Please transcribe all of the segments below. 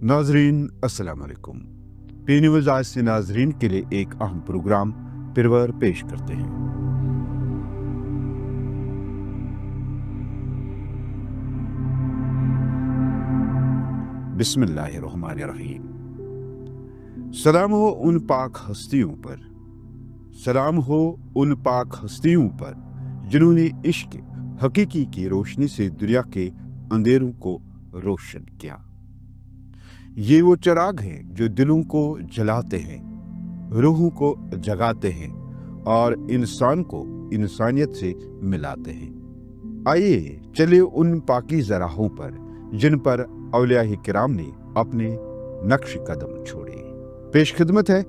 नाजरीन अस्सलाम वालेकुम। पी न्यूज़ आज से नाजरीन के लिए एक अहम प्रोग्राम पिरवर पेश करते हैं। बिस्मिल्लाहिर्रहमानिर्रहीम। सलाम हो उन पाक हस्तियों पर, सलाम हो उन पाक हस्तियों पर जिन्होंने इश्क हकीकी की रोशनी से दुनिया के अंधेरों को रोशन किया। ये वो चिराग हैं जो दिलों को जलाते हैं, रूहों को जगाते हैं और इंसान को इंसानियत से मिलाते हैं। आइए चले उन पाकीज़ा राहों पर जिन पर औलिया किराम ने अपने नक्श कदम छोड़े। पेश खिदमत है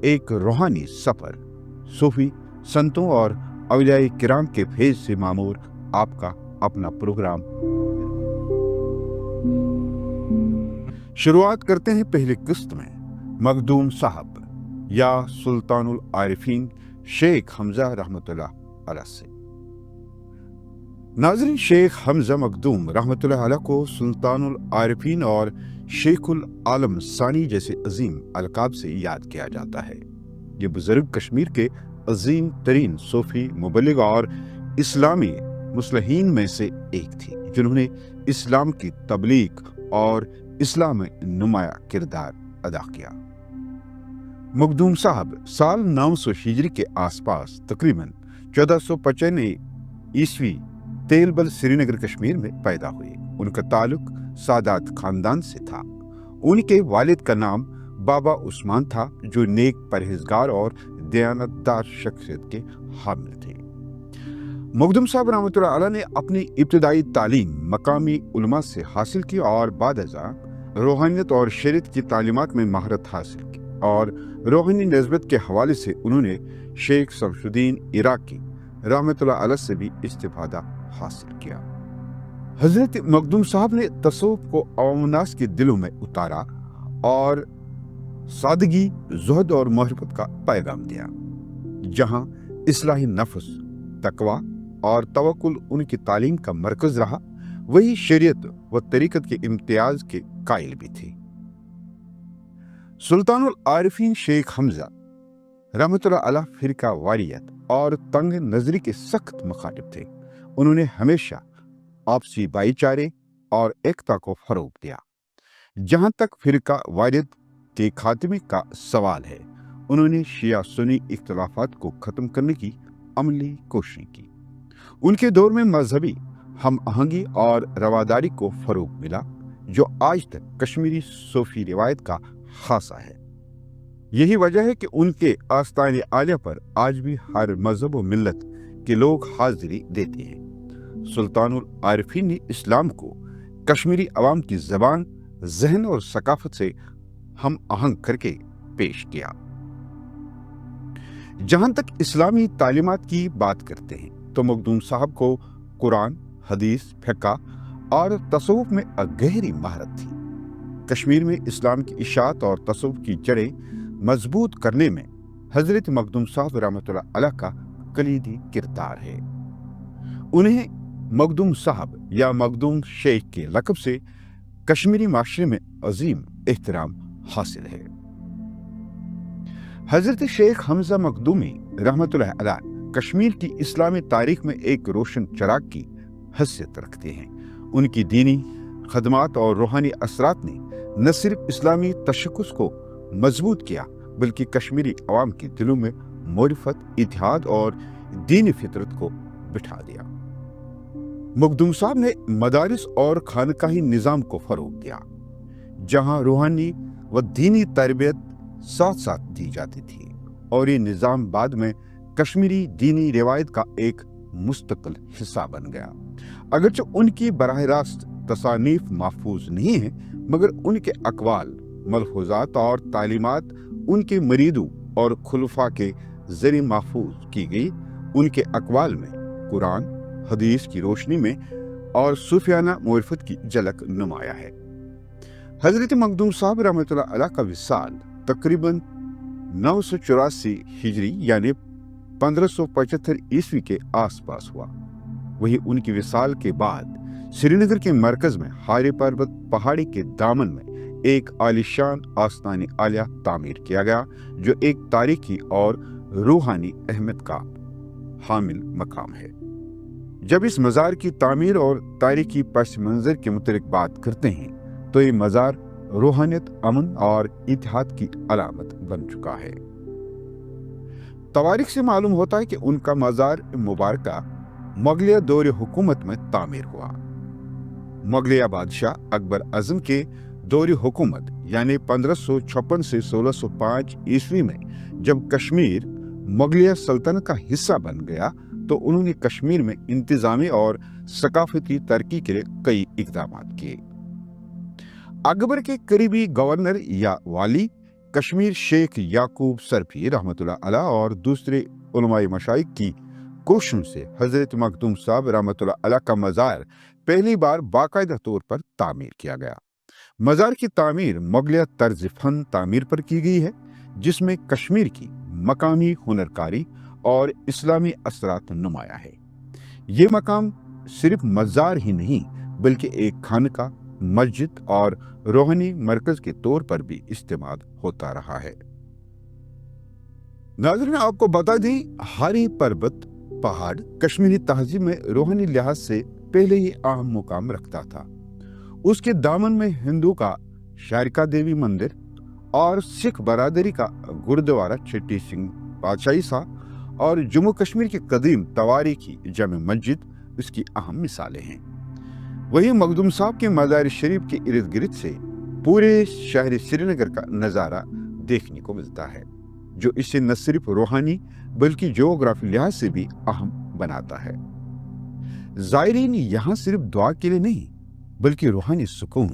एक रूहानी सफर, सूफी संतों और औलिया किराम के फैज़ से मामूर आपका अपना प्रोग्राम। शुरुआत करते हैं पहली किस्त में मखदूम साहब या सुल्तानुल आरिफीन शेख हमजा रहमतुल्लाह अलैह से। नाज़रीन, शेख हमजा मखदूम रहमतुल्लाह अलैह को सुल्तानुल आरिफीन और शेखुल आलम सानी जैसे अजीम अलकाब से याद किया जाता है। ये बुजुर्ग कश्मीर के अजीम तरीन सूफी मुबल्लिग और इस्लामी मुस्लिहीन में से एक थी, जिन्होंने इस्लाम की तबलीग और इस्लाम में नुमाया किरदार अदा किया। मखदूम साहब साल 900 हिजरी के आसपास तकरीबन 1495 ईस्वी तेलबल श्रीनगर कश्मीर में पैदा हुए। उनका ताल्लुक सादात खानदान से था। उनके वालिद का नाम बाबा उस्मान था, जो नेक परहेजगार और दयानतदार शख्सियत के हामिल थे। मखदूम साहब रहमतुल्लाह अलैह ने अपनी इब्तिदाई तालीम मकामी उलमा से हासिल की और बाद रूहानियत और शरीयत की तालीमात में महारत हासिल की और रूहानी नस्बत के हवाले से उन्होंने शेख शमसुद्दीन इराकी रहमतुल्लाह अलैह से भी इस्तिफादा हासिल किया। हजरत मखदूम साहब ने तसव्वुफ को अवामनास के दिलों में उतारा और सादगी, ज़ुहद और मोहब्बत का पैगाम दिया। जहां इस्लाही नफ्स, तकवा और तवक्कुल उनकी तालीम का मरकज रहा, वही शरीयत व तरीकत के इम्तियाज के कायल भी थी। सुल्तानुल आरिफीन शेख हमजा रहमतुल्लाह अलैह फिरका वारियत और तंग नजरी के सख्त मुखालिफ थे। उन्होंने हमेशा आपसी भाईचारे और एकता को फरोग दिया। जहां तक फिरका वारियत के खात्मे का सवाल है, उन्होंने शिया सुन्नी इख्तिलाफात को खत्म करने की अमली कोशिश की। उनके दौर में मजहबी हम आहंगी और रवादारी को फरोग मिला, जो आज तक कश्मीरी सूफी रिवायत का खासा है। यही वजह है कि उनके आस्ताने आलिया पर आज भी हर मजहब व मिल्लत के लोग हाजिरी देते हैं। सुल्तानुल आरिफीन ने इस्लाम को कश्मीरी अवाम की ज़बान, जहन और सकाफत से हम आहंग करके पेश किया। जहां तक इस्लामी तालीमात की बात करते हैं तो मखदूम साहब को कुरान, हदीस, फिक़्ह और तसव्वुफ में गहरी महारत थी। कश्मीर में इस्लाम की इशाअत और तसव्वुफ की जड़ें मजबूत करने में हजरत मखदूम साहब रहमतुल्लाह अलैह का कलीदी किरदार है। उन्हें मखदूम साहब या मखदूम शेख के लक़ब से कश्मीरी माशरे में अजीम एहतराम हासिल है। हजरत शेख हमजा मखदूमी रहमतुल्लाह अलैह कश्मीर की इस्लामी तारीख में एक रोशन चिराग की हैसियत रखते हैं। उनकी दीनी खदमात और रूहानी असरात ने न सिर्फ इस्लामी तशक्कुस को मजबूत किया, बल्कि कश्मीरी अवाम के दिलों में मोरिफत, इत्तेहाद और दीनी फितरत को बिठा दिया। मखदूम साहब ने मदारिस और खानकाही निज़ाम को फरोग दिया, जहां रूहानी व दीनी तरबियत साथ साथ दी जाती थी, और ये निज़ाम बाद में कश्मीरी दीनी रिवायत का एक मुस्तकिल हिस्सा बन गया। अगरचे उनकी बराह रास्त तसानीफ महफूज नहीं है, मगर उनके अकवाल, मलफूजात और तालीमात उनके मरीदों और खुलफा के ज़रिए महफूज की गई। उनके अकवाल में कुरान, हदीस की रोशनी में और सूफियाना मारिफत की झलक नुमाया है। हजरत मखदूम साहब रहमतुल्लाह अलैह का विसाल तकरीबन 984 हिजरी यानी 1575 ईस्वी के आसपास हुआ। वही उनकी विसाल के बाद श्रीनगर के मरकज में हारे पर्वत पहाड़ी के दामन में एक आलीशान आस्तानी आलिया तामीर किया गया, जो एक तारीखी और रूहानी अहमियत का हामिल मकाम है। जब इस मज़ार की तामीर और तारीखी पस मंज़र के मुतल्लिक़ बात करते हैं तो ये मज़ार रूहानियत, अमन और इत्तेहाद की अलामत बन चुका है। तवारीख से मालूम होता है कि उनका मज़ार मुबारका मुगलिया दौर हुकूमत में तामीर हुआ। मुगलिया बादशाह अकबर आज़म के दौर हुकूमत यानी 1556 से 1605 ईस्वी में जब कश्मीर मुगलिया सल्तनत का हिस्सा बन गया तो उन्होंने कश्मीर में इंतजामी और सकाफती तरक्की के लिए कई इकदाम किए। अकबर के करीबी गवर्नर या वाली कश्मीर शेख याकूब सरफी रहमतुल्लाह अलैह और दूसरे उलमाए मशाइख की कोशिशों से हजरत मखदूम साहब रहमतुल्लाह अलैह का मज़ार पहली बार बाकायदा तौर पर तामीर किया गया। मज़ार की तामीर मुगलिया तर्ज फन तामीर पर की गई है, जिसमें कश्मीर की मकामी हुनरकारी और इस्लामी असरात नुमाया है। ये मकाम सिर्फ मज़ार ही नहीं बल्कि एक खानका, मस्जिद और रूहानी मरकज के तौर पर भी इस्तेमाल होता रहा है। नाज़रीन, आपको बता दें, हारी पर्वत पहाड़ कश्मीरी तहजीब में रूहानी लिहाज से पहले ही अहम मुकाम रखता था। उसके दामन में हिंदू का शारिका देवी मंदिर और सिख बरादरी का गुरुद्वारा चिट्टी सिंह बादशाही सा और जम्मू कश्मीर की कदीम तवारीखी जामे मस्जिद इसकी अहम मिसालें हैं। वहीं मखदूम साहब के मज़ार शरीफ के इर्द गिर्द से पूरे शहर श्रीनगर का नज़ारा देखने को मिलता है, जो इसे न सिर्फ रूहानी बल्कि जियोग्राफी लिहाज से भी अहम बनाता है। ज़ायरीन यहाँ सिर्फ दुआ के लिए नहीं बल्कि रूहानी सुकून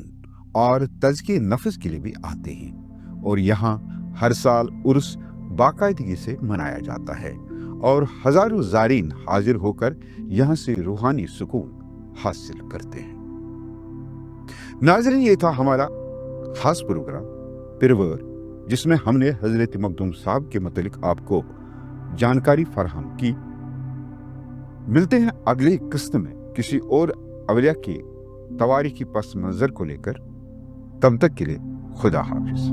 और तज़किए नफ्स के लिए भी आते हैं, और यहाँ हर साल उर्स बाकायदगी से मनाया जाता है और हजारों ज़ायरीन हाजिर होकर यहाँ से रूहानी सुकून हासिल करते हैं। नाज़रीन, ये था हमारा खास प्रोग्राम पिरवर, जिसमें हमने हजरत मखदूम साहब के मुतालिक आपको जानकारी फराहम की। मिलते हैं अगली किस्त में किसी और अवलिया की तवारीखी पस मंजर को लेकर। तब तक के लिए खुदा हाफिज।